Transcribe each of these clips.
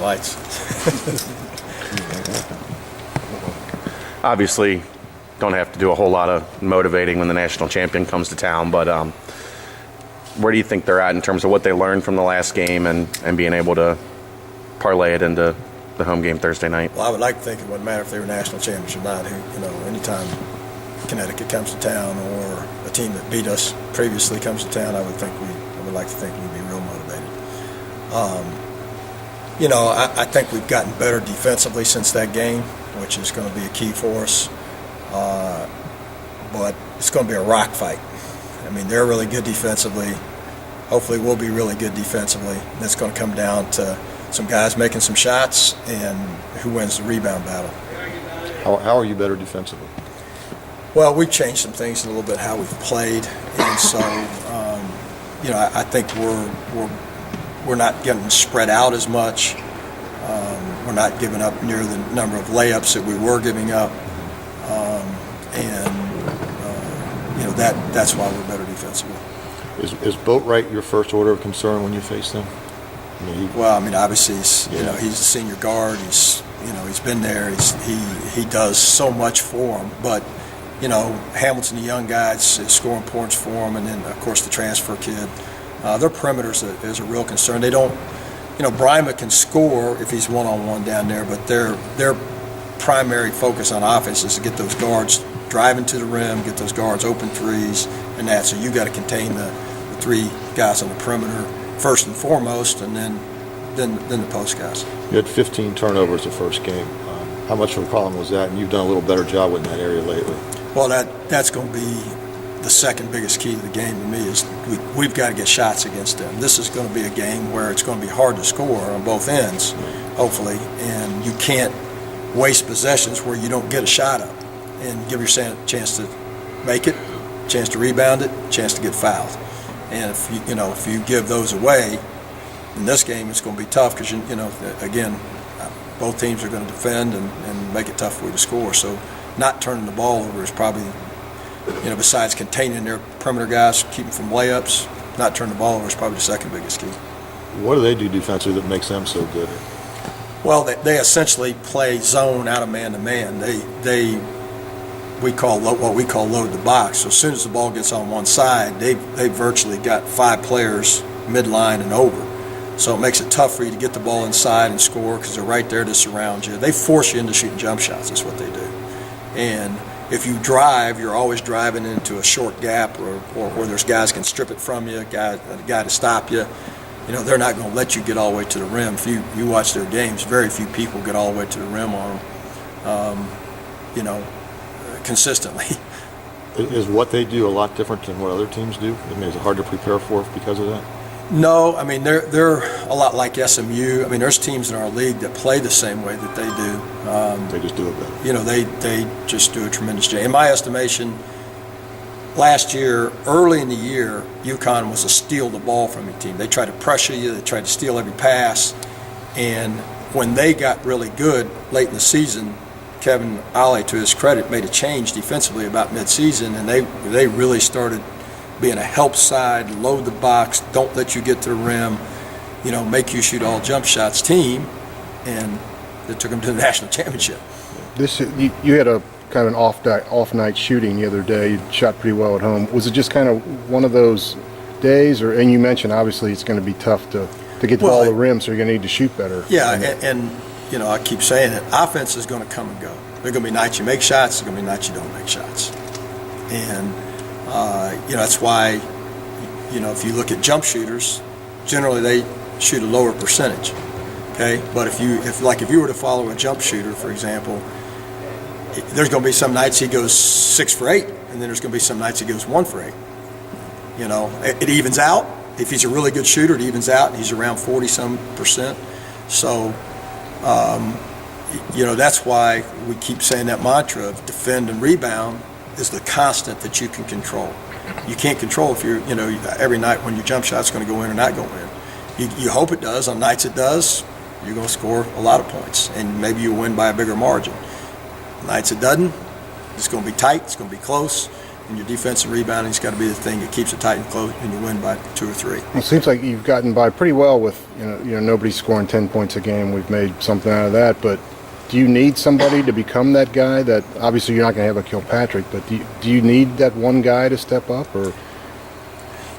lights. Obviously, don't have to do a whole lot of motivating when the national champion comes to town, but where do you think they're at in terms of what they learned from the last game and being able to parlay it into the home game Thursday night? Well, I would like to think it wouldn't matter if they were national champions or not. Anytime Connecticut comes to town or a team that beat us previously comes to town, I would like to think we'd be real motivated. I think we've gotten better defensively since that game, which is going to be a key for us. But it's going to be a rock fight. I mean, they're really good defensively. Hopefully we'll be really good defensively. And it's going to come down to some guys making some shots and who wins the rebound battle. How are you better defensively? Well, we've changed some things a little bit how we've played, and so I think we're not getting spread out as much. We're not giving up near the number of layups that we were giving up, that's why we're better defensively. Is Boatwright your first order of concern when you face them? Obviously he's a senior guard. He's been there. He does so much for them, but. Hamilton, the young guy, is scoring points for him, and then, of course, the transfer kid. Their perimeter is a real concern. They don't, Bryma can score if he's one-on-one down there, but their primary focus on offense is to get those guards driving to the rim, get those guards open threes, and that. So you got to contain the three guys on the perimeter first and foremost, and then the post guys. You had 15 turnovers the first game. How much of a problem was that? And you've done a little better job in that area lately. Well, that's going to be the second biggest key to the game to me is we've got to get shots against them. This is going to be a game where it's going to be hard to score on both ends, hopefully, and you can't waste possessions where you don't get a shot up and give yourself a chance to make it, a chance to rebound it, a chance to get fouled. And if you give those away in this game, it's going to be tough because again, both teams are going to defend and make it tough for you to score. So not turning the ball over is probably, besides containing their perimeter guys, keeping from layups, not turning the ball over is probably the second biggest key. What do they do defensively that makes them so good? Well, they essentially play zone out of man-to-man. We call load the box. So as soon as the ball gets on one side, they virtually got 5 players midline and over. So it makes it tough for you to get the ball inside and score because they're right there to surround you. They force you into shooting jump shots. That's what they do. And if you drive, you're always driving into a short gap or where there's guys can strip it from you, a guy to stop you. They're not going to let you get all the way to the rim. If you watch their games, very few people get all the way to the rim on them, consistently. Is what they do a lot different than what other teams do? Is it hard to prepare for because of that? No, they're a lot like SMU. There's teams in our league that play the same way that they do. They just do it better. They just do a tremendous job. In my estimation, last year, early in the year, UConn was a steal the ball from your team. They tried to pressure you. They tried to steal every pass. And when they got really good late in the season, Kevin Ollie, to his credit, made a change defensively about midseason, and they really started being a help side, load the box, don't let you get to the rim, make you shoot all jump shots team, and it took them to the national championship. You had a kind of an off night shooting the other day. You shot pretty well at home. Was it just kind of one of those days, and you mentioned obviously it's going to be tough to get the ball to the rim, so you're going to need to shoot better. Yeah, and I keep saying it. Offense is going to come and go. There are going to be nights you make shots. There are going to be nights you don't make shots, and that's why, if you look at jump shooters, generally they shoot a lower percentage, okay? But if you were to follow a jump shooter, for example, there's going to be some nights he goes 6 for 8, and then there's going to be some nights he goes 1 for 8. It evens out. If he's a really good shooter, it evens out, and he's around 40-some%. So, that's why we keep saying that mantra of defend and rebound is the constant that you can control. You can't control if you're, every night when your jump shot's going to go in or not go in. You hope it does. On nights it does, you're going to score a lot of points, and maybe you'll win by a bigger margin. Nights it doesn't, it's going to be tight, it's going to be close, And your defensive rebounding's got to be the thing that keeps it tight and close, and you win by 2 or 3. Well, it seems like you've gotten by pretty well with, nobody's scoring 10 points a game. We've made something out of that, but do you need somebody to become that guy? That obviously you're not going to have a Kilpatrick, but do you need that one guy to step up? Or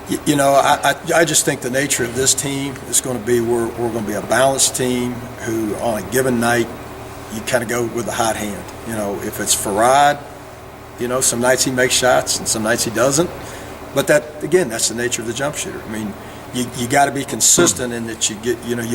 I just think the nature of this team is going to be we're going to be a balanced team who on a given night you kind of go with the hot hand. If it's Farad, some nights he makes shots and some nights he doesn't. But that's the nature of the jump shooter. I mean, you got to be consistent in that you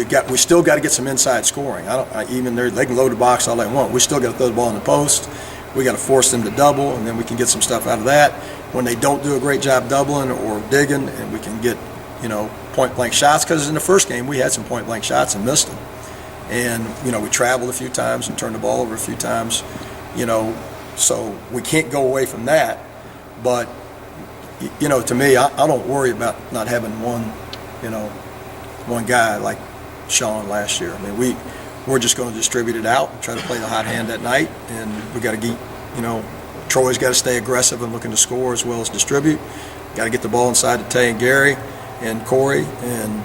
get, we still got to get some inside scoring. They can load the box all they want. We still got to throw the ball in the post. We got to force them to double, and then we can get some stuff out of that. When they don't do a great job doubling or digging, and we can get, point blank shots, because in the first game we had some point blank shots and missed them. And, we traveled a few times and turned the ball over a few times, so we can't go away from that. But, to me, I don't worry about not having one guy like Sean last year. I mean, we're just going to distribute it out and try to play the hot hand that night. And we got to get, Troy's got to stay aggressive and looking to score as well as distribute. Got to get the ball inside to Tay and Gary and Corey and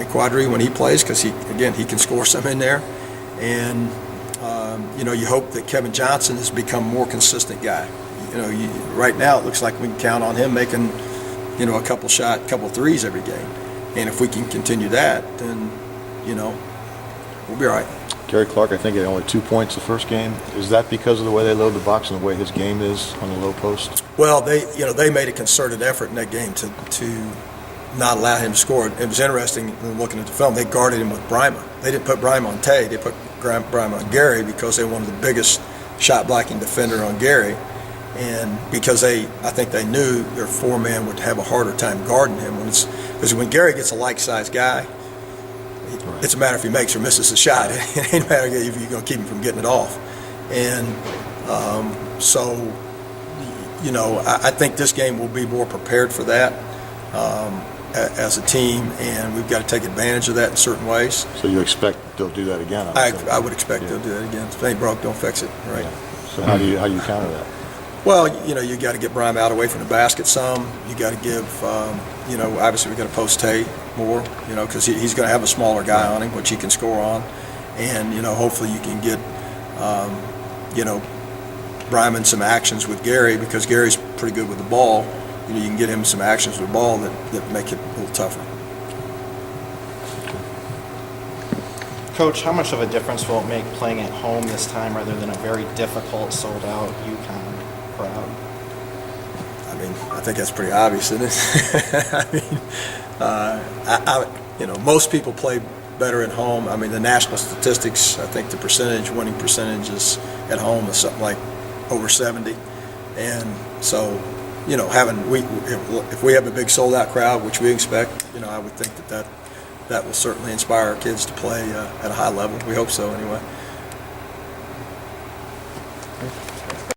Quadri when he plays, because he can score some in there. And you hope that Kevin Johnson has become a more consistent guy. Right now it looks like we can count on him making a couple threes every game. And if we can continue that, then we'll be all right. Gary Clark, I think, had only 2 points the first game. Is that because of the way they load the box and the way his game is on the low post? Well, they made a concerted effort in that game to not allow him to score. It was interesting looking at the film. They guarded him with Brima. They didn't put Brima on Tay. They put Brima on Gary because they wanted the biggest shot blocking defender on Gary. And because I think they knew their 4-man would have a harder time guarding him because when Gary gets a like-sized guy, it's a matter if he makes or misses the shot. It ain't a matter if you're going to keep him from getting it off. And I think this game will be more prepared for that as a team, and we've got to take advantage of that in certain ways. So you expect they'll do that again? I would expect they'll do that again. If it ain't broke, don't fix it, right? Yeah. So how do you counter that? Well, you got to get Brime out away from the basket some. You got to give, obviously we got to post Tay more, because he's going to have a smaller guy on him, which he can score on. And, hopefully you can get, Brime in some actions with Gary, because Gary's pretty good with the ball. You can get him some actions with the ball that make it a little tougher. Coach, how much of a difference will it make playing at home this time rather than a very difficult, sold-out UConn crowd? I mean, I think that's pretty obvious, isn't it? I mean, most people play better at home. I mean, the national statistics, I think the winning percentage is at home is something like over 70. And so, if we have a big sold-out crowd, which we expect, I would think that will certainly inspire our kids to play at a high level. We hope so, anyway.